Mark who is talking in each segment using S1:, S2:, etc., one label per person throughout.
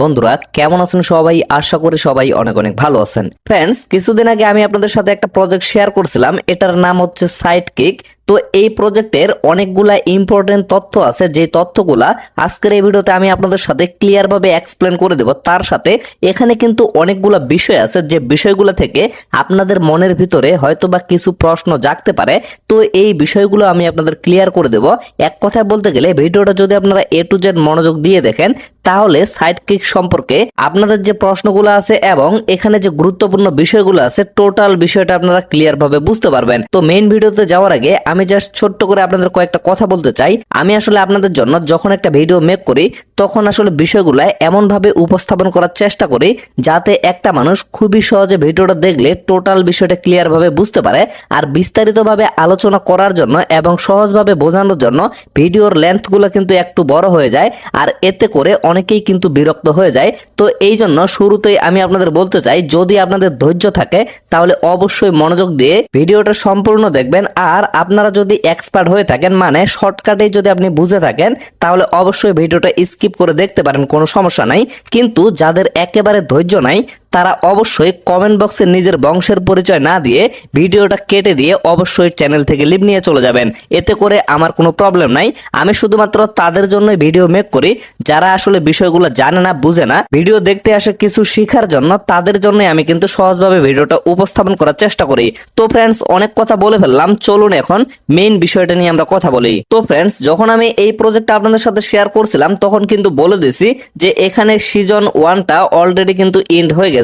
S1: বন্ধুরা কেমন আছেন সবাই? আশা করি সবাই অনেক অনেক ভালো আছেন। ফ্রেন্ডস, কিছুদিন আগে আমি আপনাদের সাথে একটা প্রজেক্ট শেয়ার করছিলাম, এটার নাম হচ্ছে সাইডকিক। তো এই প্রজেক্টের অনেকগুলা ইম্পর্টেন্ট তথ্য আছে, যে তথ্যগুলা আজকের এই ভিডিওতে আমি আপনাদের সাথে ক্লিয়ার ভাবে এক্সপ্লেন করে দেব। তার সাথে এখানে কিন্তু অনেকগুলা বিষয় আছে, যে বিষয়গুলো থেকে আপনাদের মনের ভিতরে হয়তোবা কিছু প্রশ্ন জাগতে পারে। তো এই বিষয়গুলো আমি আপনাদের ক্লিয়ার করে দেব। এক কথায় বলতে গেলে ভিডিওটা যদি আপনারা এ টু জেড মনোযোগ দিয়ে দেখেন, তাহলে সাইডকিক সম্পর্কে আপনাদের যে প্রশ্নগুলো আছে এবং এখানে যে গুরুত্বপূর্ণ বিষয়গুলো আছে, টোটাল বিষয়টা আপনারা ক্লিয়ার ভাবে বুঝতে পারবেন। তো মেইন ভিডিওতে যাওয়ার আগে আমি জাস্ট ছোট্ট করে আপনাদের কয়েকটা কথা বলতে চাই। আমি আসলে আপনাদের জন্য যখন একটা ভিডিও মেক করি, তখন আসলে বিষয়গুলো এমন ভাবে উপস্থাপন করার চেষ্টা করি যাতে একটা মানুষ খুবই সহজে ভিডিওটা দেখলে টোটাল বিষয়টা ক্লিয়ার ভাবে বুঝতে পারে। আর বিস্তারিতভাবে আলোচনা করার জন্য এবং সহজভাবে বোঝানোর জন্য ভিডিওর লেন্থগুলো কিন্তু একটু বড় হয়ে যায়, আর এতে করে অনেকেই কিন্তু বিরক্ত হয়ে যায়। তো এই জন্য শুরুতেই আমি আপনাদের বলতে চাই, যদি আপনাদের ধৈর্য থাকে তাহলে অবশ্যই মনোযোগ দিয়ে ভিডিওটা সম্পূর্ণ দেখবেন। আর আপনারা যদি এক্সপার্ট হয়ে থাকেন, মানে শর্টকাটে যদি আপনি বুঝে থাকেন, তাহলে অবশ্যই ভিডিওটা স্কিপ করে দেখতে পারেন, কোনো সমস্যা নাই। কিন্তু যাদের একেবারে ধৈর্য নাই, তারা অবশ্যই কমেন্ট বক্সে নিজের বংশের পরিচয় না দিয়ে ভিডিওটা কেটে দিয়ে অবশ্যই চ্যানেল থেকে লিভ নিয়ে চলে যাবেন। এতে করে আমার কোনো প্রবলেম নাই। আমি শুধুমাত্র তাদের জন্য ভিডিও মেক করি যারা আসলে বিষয়গুলো জানে না, বুঝে না, ভিডিও দেখতে আসে কিছু শেখার জন্য। তাদের জন্য আমি কিন্তু সহজভাবে ভিডিওটা উপস্থাপন করার চেষ্টা করি। তো ফ্রেন্ডস, অনেক কথা বলে ফেললাম, চলুন এখন মেইন বিষয়টা নিয়ে আমরা কথা বলি। তো ফ্রেন্ডস, যখন আমি এই প্রজেক্টটা আপনাদের সাথে শেয়ার করছিলাম, তখন কিন্তু বলে দিছি যে এখানে সিজন 1টা অলরেডি কিন্তু এন্ড হয়ে গেছে।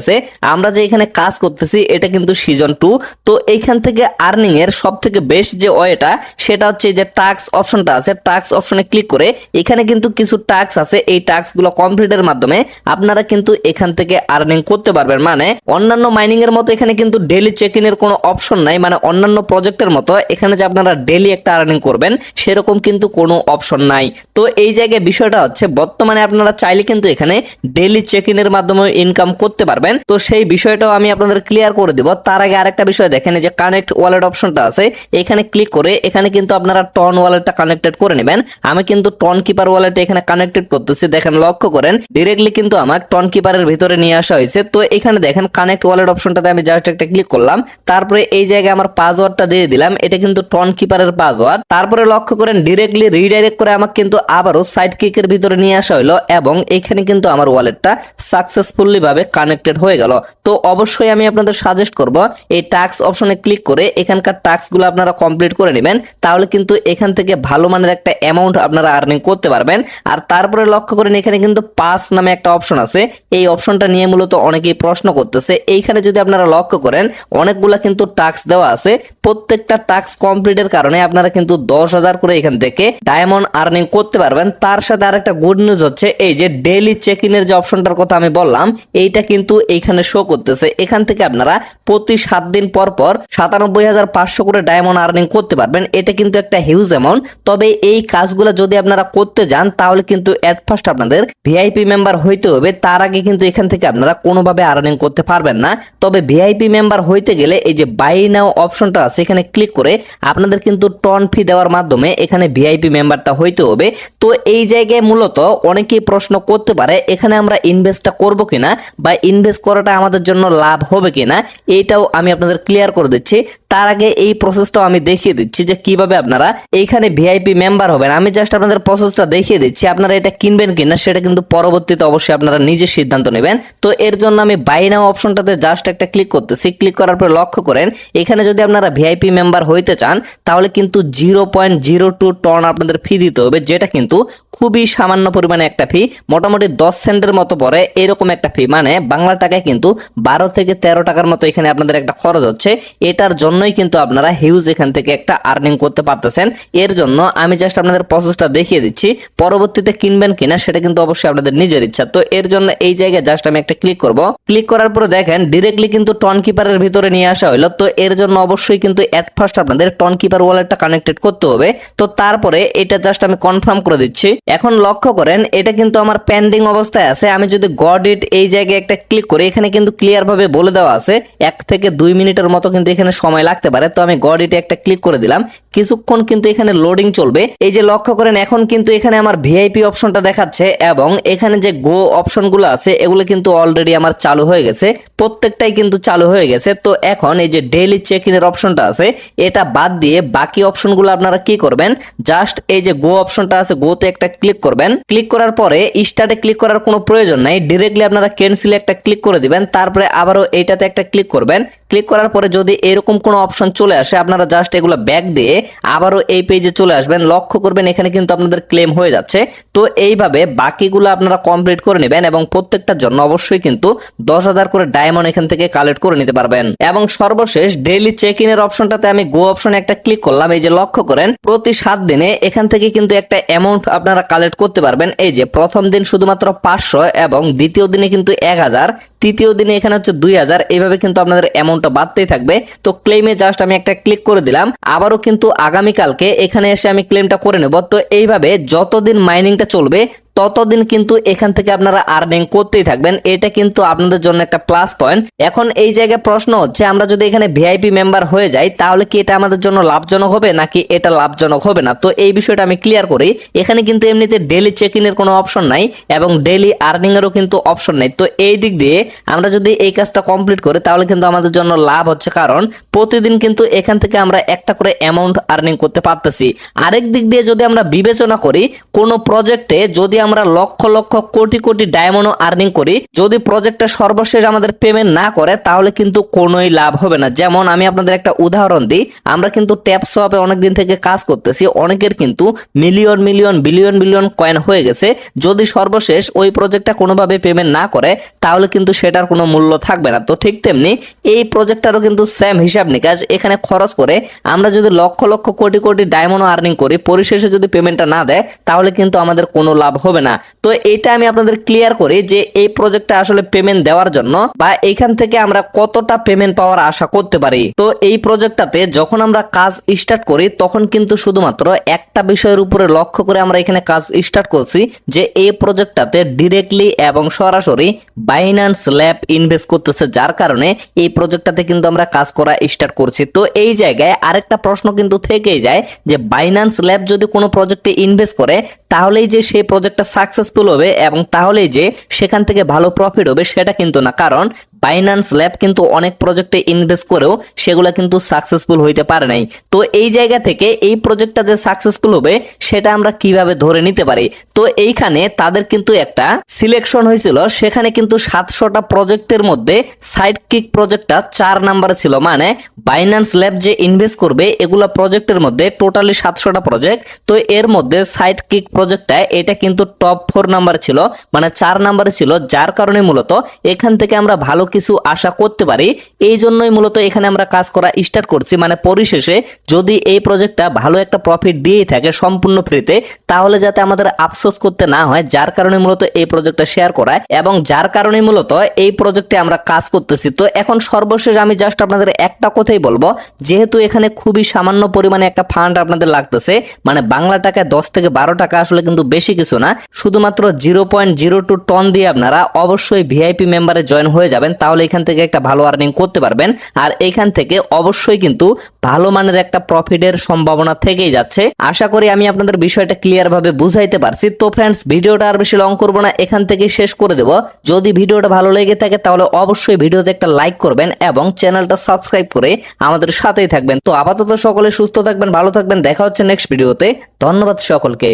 S1: আমরা যে এখানে কাজ করতেছি এটা কিন্তু সিজন 2। তো এইখান থেকে আর্নিং এর সব থেকে বেস্ট যে ওয়েটা, সেটা হচ্ছে যে টাস্ক অপশনটা আছে। টাস্ক অপশনে ক্লিক করে এখানে কিন্তু কিছু টাস্ক আছে, এই টাস্ক গুলো কমপ্লিটের মাধ্যমে আপনারা কিন্তু এখান থেকে আর্নিং করতে পারবেন। মানে অন্যান্য মাইনিং এর মতো এখানে কিন্তু ডেইলি চেক ইন এর কোনো অপশন নাই। মানে অন্যান্য প্রজেক্টের মতো এখানে যে আপনারা ডেইলি একটা আর্নিং করবেন, সেরকম কিন্তু কোনো অপশন নাই। তো এই জায়গায় বিষয়টা হচ্ছে, বর্তমানে আপনারা চাইলে কিন্তু এখানে ডেইলি চেক ইন এর মাধ্যমে ইনকাম করতে পারবেন। তো সেই বিষয়টাও আমি আপনাদের ক্লিয়ার করে দিব। তার আগে আরেকটা বিষয় দেখেন, যে কানেক্ট ওয়ালেট অপশনটা আছে, এখানে ক্লিক করে এখানে কিন্তু আপনারা টন ওয়ালেটটা কানেক্টেড করে নেবেন। আমি কিন্তু টন কিপার ওয়ালেটে এখানে কানেক্টেড করতেছি। দেখেন, লক্ষ্য করেন, ডিরেক্টলি কিন্তু আমার টন কিপারের ভিতরে নিয়ে আসা হয়েছে। তো এখানে দেখেন কানেক্ট ওয়ালেট অপশনটাতে আমি জাস্ট একটা ক্লিক করলাম। তারপরে এই জায়গায় আমার পাসওয়ার্ডটা দিয়ে দিলাম, এটা কিন্তু টন কিপারের পাসওয়ার্ড। তারপরে লক্ষ্য করেন, ডিরেক্টলি রিডাইরেক্ট করে আমাকে কিন্তু আবারও সাইডকিকের ভিতরে নিয়ে আসা হলো, এবং এখানে কিন্তু আমার ওয়ালেটটা সাকসেসফুলি ভাবে কানেক্টেড হয়ে গেল। তো অবশ্যই আমি আপনাদের সাজেস্ট করব, এই টাস্ক অপশনে ক্লিক করে এখানকার টাস্কগুলো আপনারা কমপ্লিট করে নেবেন। তাহলে কিন্তু এখান থেকে ভালো মানের একটা অ্যামাউন্ট আপনারা আর্নিং করতে পারবেন। আর তারপরে লক্ষ্য করেন, এখানে কিন্তু পাস নামে একটা অপশন আছে। এই অপশনটা নিয়ে মূলত অনেকেই প্রশ্ন করতেছে। এইখানে যদি আপনারা লক্ষ্য করেন, অনেকগুলা কিন্তু টাস্ক দেওয়া আছে। প্রত্যেকটা টাস্ক কমপ্লিটের কারণে আপনারা কিন্তু 10,000 করে এখান থেকে ডায়মন্ড আর্নিং করতে পারবেন। তার সাথে আরেকটা গুড নিউজ হচ্ছে, এই যে ডেইলি চেক ইনের যে অপশনটার কথা আমি বললাম, এইটা কিন্তু এইখানে শো করতেছে। এখান থেকে আপনারা প্রতি 7 দিন পর পর 97,500 করে ডায়মন্ড আর্নিং করতে পারবেন। এটা কিন্তু একটা হিউজ অ্যামাউন্ট। তবে এই কাজগুলো যদি আপনারা করতে যান, তাহলে কিন্তু এট ফার্স্ট আপনাদের ভিআইপি মেম্বার হইতে হবে। তার আগে কিন্তু এখান থেকে আপনারা কোনোভাবে আর্নিং করতে পারবেন না। তবে ভিআইপি মেম্বার হইতে গেলে এই যে বাই নাও অপশনটা আছে, এখানে ক্লিক করে আপনাদের কিন্তু টন ফি দেওয়ার মাধ্যমে এখানে ভিআইপি মেম্বারটা হইতে হবে। তো এই জায়গায় মূলত অনেকেই প্রশ্ন করতে পারে, এখানে আমরা ইনভেস্টটা করব কিনা, বা ইনভেস্ট করাটা আমাদের জন্য লাভ হবে কিনা, এইটাও আমি আপনাদের ক্লিয়ার করে দিচ্ছি। তার আগে এই প্রসেসটাও আমি দেখিয়ে দিচ্ছি যে কিভাবে আপনারা এইখানে ভিআইপি মেম্বার হবেন। আমি জাস্ট আপনাদের প্রসেসটা দেখিয়ে দিচ্ছি। আপনারা এটা কিনবেন কিনা সেটা কিন্তু পরবর্তীতে অবশ্যই আপনারা নিজে সিদ্ধান্ত নেবেন। তো এর জন্য আমি বাই নাও অপশনটাতে জাস্ট একটা ক্লিক করতেছি। ক্লিক করার পর লক্ষ্য করেন, এখানে যদি আপনারা ভিআইপি মেম্বার হইতে চান, তাহলে কিন্তু 0.02 টন আপনাদের ফি দিতে হবে, যেটা কিন্তু খুবই সামান্য পরিমাণে একটা ফি, মোটামুটি 10 সেন্টের মতো পড়ে এরকম একটা ফি। মানে বাংলা টাকায় কিন্তু 12 থেকে 13 টাকার মতো এখানে আপনাদের একটা খরচ হচ্ছে। এটার জন্যই কিন্তু আপনারা হিউজ এখান থেকে একটা আর্নিং করতে পারতেছেন। এর জন্য আমি জাস্ট আপনাদের প্রসেসটা দেখিয়ে দিচ্ছি। পরবর্তীতে কিনবেন কিনা সেটা কিন্তু অবশ্যই আপনাদের নিজের ইচ্ছা। তো এর জন্য এই জায়গায় জাস্ট আমি একটা ক্লিক করব। ক্লিক করার পরে দেখেন ডিরেক্টলি কিন্তু টন কিপারের ভিতরে নিয়ে আসা হলো। তো এর জন্য অবশ্যই কিন্তু এট ফার্স্ট আপনাদের টন কিপার ওয়ালেটটা কানেক্টেড করতে হবে। তো তারপরে এটা জাস্ট আমি কনফার্ম করে দিচ্ছি। এখন লক্ষ্য করেন, এটা কিন্তু আমার পেন্ডিং অবস্থায় আছে। আমি যদি গট ইট এই জায়গায় একটা ক্লিক করে এখানে কিন্তু ক্লিয়ার ভাবে বলে দেওয়া আছে 1 থেকে 2 মিনিটের মতো কিন্তু এখানে সময় লাগতে পারে। তো আমি গড ইটে একটা ক্লিক করে দিলাম, কিছুক্ষণ কিন্তু এখানে লোডিং চলবে। এই যে লক্ষ্য করেন এখন কিন্তু এখানে আমার ভিআইপি অপশনটা দেখাচ্ছে এবং এখানে যে গো অপশনগুলো আছে এগুলো কিন্তু অলরেডি আমার চালু হয়ে গেছে, প্রত্যেকটাই কিন্তু চালু হয়ে গেছে। তো এখন এই যে ডেইলি চেক ইনের অপশনটা আছে এটা বাদ দিয়ে বাকি অপশনগুলো আপনারা কি করবেন, জাস্ট এই যে গো অপশনটা আছে গোতে একটা ক্লিক করবেন। ক্লিক করার পরে স্টার্টে ক্লিক করার কোনো প্রয়োজন নাই, ডিরেক্টলি আপনারা ক্যান্সেলে একটা ক্লিক করে দিবেন, তারপরে আবারও এইটাতে একটা ক্লিক করবেন। ক্লিক করার পরে যদি এরকম কোনো অপশন চলে আসে আপনারা জাস্ট এগুলো ব্যাক দিয়ে আবারও এই পেজে চলে আসবেন। লক্ষ্য করবেন এখানে কিন্তু আপনাদের ক্লেম হয়ে যাচ্ছে। তো এইভাবে বাকিগুলো আপনারা কমপ্লিট করে নেবেন এবং প্রত্যেকটার জন্য অবশ্যই কিন্তু 10,000 করে ডায়মন্ড এখান থেকে কালেক্ট করে নিতে পারবেন। এবং সর্বশেষ ডেইলি চেক ইনের অপশনটাতে আমি গো অপশনে একটা ক্লিক করলাম। এই যে লক্ষ্য করেন প্রতি 7 দিনে এখান থেকে কিন্তু একটা অ্যামাউন্ট আপনারা কালেক্ট করতে পারবেন। এই যে প্রথম দিন শুধুমাত্র 500 এবং দ্বিতীয় দিনে কিন্তু 1000, তৃতীয় দিনে এখানে হচ্ছে 2000, এইভাবে কিন্তু আপনাদের অ্যামাউন্টটা বাড়তেই থাকবে। তো ক্লেমে জাস্ট আমি একটা ক্লিক করে দিলাম, আবারও কিন্তু আগামীকালকে এখানে এসে আমি ক্লেমটা করে নেব। তো এইভাবে যতদিন মাইনিংটা চলবে ততদিন কিন্তু এখান থেকে আপনারা আর্নিং করতেই থাকবেন, এটা কিন্তু আপনাদের জন্য একটা প্লাস পয়েন্ট। এখন এই জায়গায় প্রশ্ন হচ্ছে আমরা যদি এখানে ভিআইপি মেম্বার হয়ে যাই তাহলে কি এটা আমাদের জন্য লাভজনক হবে নাকি এটা লাভজনক হবে না। তো এই বিষয়টা আমি ক্লিয়ার করি। এখানে কিন্তু এমনিতে ডেইলি চেক ইনের কোনো অপশন নাই এবং ডেইলি আর্নিং এরও কিন্তু অপশন নাই। তো এই দিক দিয়ে আমরা যদি এই কাজটা কমপ্লিট করি তাহলে কিন্তু আমাদের জন্য লাভ হচ্ছে, কারণ প্রতিদিন কিন্তু এখান থেকে আমরা একটা করে অ্যামাউন্ট আর্নিং করতে পারতেছি। আরেক দিক দিয়ে যদি আমরা বিবেচনা করি কোনো প্রজেক্টে যদি আমরা লক্ষ লক্ষ কোটি কোটি ডায়মন্ড আর্নিং করি, যদি প্রজেক্টটা সর্বশেষ আমাদের পেমেন্ট না করে তাহলে কিন্তু কোনোই লাভ হবে না। যেমন আমি আপনাদের একটা উদাহরণ দিই, আমরা কিন্তু ট্যাপ সোয়াপে অনেকদিন থেকে কাজ করতেছি, অনেকের কিন্তু million million billion billion coin হয়ে গেছে। যদি সর্বশেষ ওই প্রজেক্টটা কোনোভাবে পেমেন্ট না করে তাহলে কিন্তু সেটার কোনো মূল্য থাকবে না। তো ঠিক তেমনি এই প্রজেক্টটারও কিন্তু সেম হিসাব নিকাশ, এখানে খরচ করে আমরা যদি লক্ষ লক্ষ কোটি কোটি ডায়মন্ড আর্নিং করি, পরিশেষে যদি পেমেন্টটা না দেয় তাহলে কিন্তু আমাদের কোনো লাভ হবে না। তো এটা আমি আপনাদের ক্লিয়ার করি যে এই প্রজেক্টটা আসলে পেমেন্ট দেওয়ার জন্য বা এখান থেকে আমরা কতটা পেমেন্ট পাওয়ার আশা করতে পারি। তো এই প্রজেক্টটাতে যখন আমরা কাজ স্টার্ট করি তখন কিন্তু শুধুমাত্র একটা বিষয়ের উপরে লক্ষ্য করে আমরা এখানে কাজ স্টার্ট করছি যে এই প্রজেক্টটাতে ডিরেক্টলি এবং সরাসরি বাইন্যান্স ল্যাব ইনভেস্ট করতেছে, যার কারণে এই প্রজেক্টটাতে কিন্তু আমরা কাজ করা স্টার্ট করছি। তো এই জায়গায় আরেকটা প্রশ্ন কিন্তু থেকেই যায় যে বাইন্যান্স ল্যাব যদি কোনো প্রজেক্টে ইনভেস্ট করে তাহলেই যে সেই প্রজেক্টটা সাকসেসফুল হবে এবং তাহলেই যে সেখান থেকে ভালো প্রফিট হবে সেটা কিন্তু না, কারণ বাইন্যান্স ল্যাব কিন্তু অনেক প্রজেক্টে ইনভেস্ট করেও সেগুলো কিন্তু সাকসেসফুল হইতে পারে নাই। তো এই জায়গা থেকে এই প্রজেক্টটা যে সাকসেসফুল হবে সেটা আমরা কিভাবে ধরে নিতে পারি। তো এইখানে তাদের কিন্তু একটা সিলেকশন হয়েছিল, সেখানে কিন্তু 700টা প্রজেক্টের মধ্যে সাইডকিক প্রজেক্টটা 4 নাম্বারে ছিল। মানে বাইন্যান্স ল্যাব যে ইনভেস্ট করবে এগুলা প্রজেক্টের মধ্যে টোটালি 700টা প্রজেক্ট, তো এর মধ্যে সাইডকিক প্রজেক্টটা এটা কিন্তু টপ 4 নাম্বার ছিল, মানে 4 নাম্বারে ছিল, যার কারণে মূলত এখান থেকে আমরা ভালো কিছু আশা করতে পারি। এই জন্যই মূলত এখানে আমরা কাজ করা স্টার্ট করছি। মানে পরিশেষে যদি এই প্রজেক্টটা ভালো একটা প্রফিট দিয়েই থাকে সম্পূর্ণ ফ্রিতে, তাহলে যাতে আমাদের আফসোস করতে না হয়, যার কারণে মূলত এই প্রজেক্টটা শেয়ার করা এবং যার কারণে মূলত এই প্রজেক্টে আমরা কাজ করতেছি। তো এখন সর্বশেষ আমি জাস্ট আপনাদের একটা কথাই বলবো, যেহেতু এখানে খুবই সামান্য পরিমাণে একটা ফান্ড আপনাদের লাগতেছে, মানে বাংলা টাকায় 10 থেকে 12 টাকা আসলে কিন্তু বেশি কিছু না, শুধুমাত্র 0.02 টন দিয়ে আপনারা অবশ্যই ভিআইপি মেম্বারে জয়েন হয়ে যাবেন, তাহলে এখান থেকে একটা ভালো আর্নিং করতে পারবেন। আর এখান থেকে অবশ্যই কিন্তু ভালো মানের একটা প্রফিটের সম্ভাবনা থেকেই যাচ্ছে। আশা করি আমি আপনাদের বিষয়টা ক্লিয়ার ভাবে বুঝাইতে পারছি। তো ফ্রেন্ডস, ভিডিওটা আর বেশি লং করবো না, এখান থেকে শেষ করে দেব। যদি ভিডিওটা ভালো লেগে থাকে তাহলে অবশ্যই ভিডিওতে একটা লাইক করবেন এবং চ্যানেলটা সাবস্ক্রাইব করে আমাদের সাথেই থাকবেন। তো আপাতত সকলে সুস্থ থাকবেন, ভালো থাকবেন, দেখা হচ্ছে নেক্সট ভিডিওতে। ধন্যবাদ সকলকে।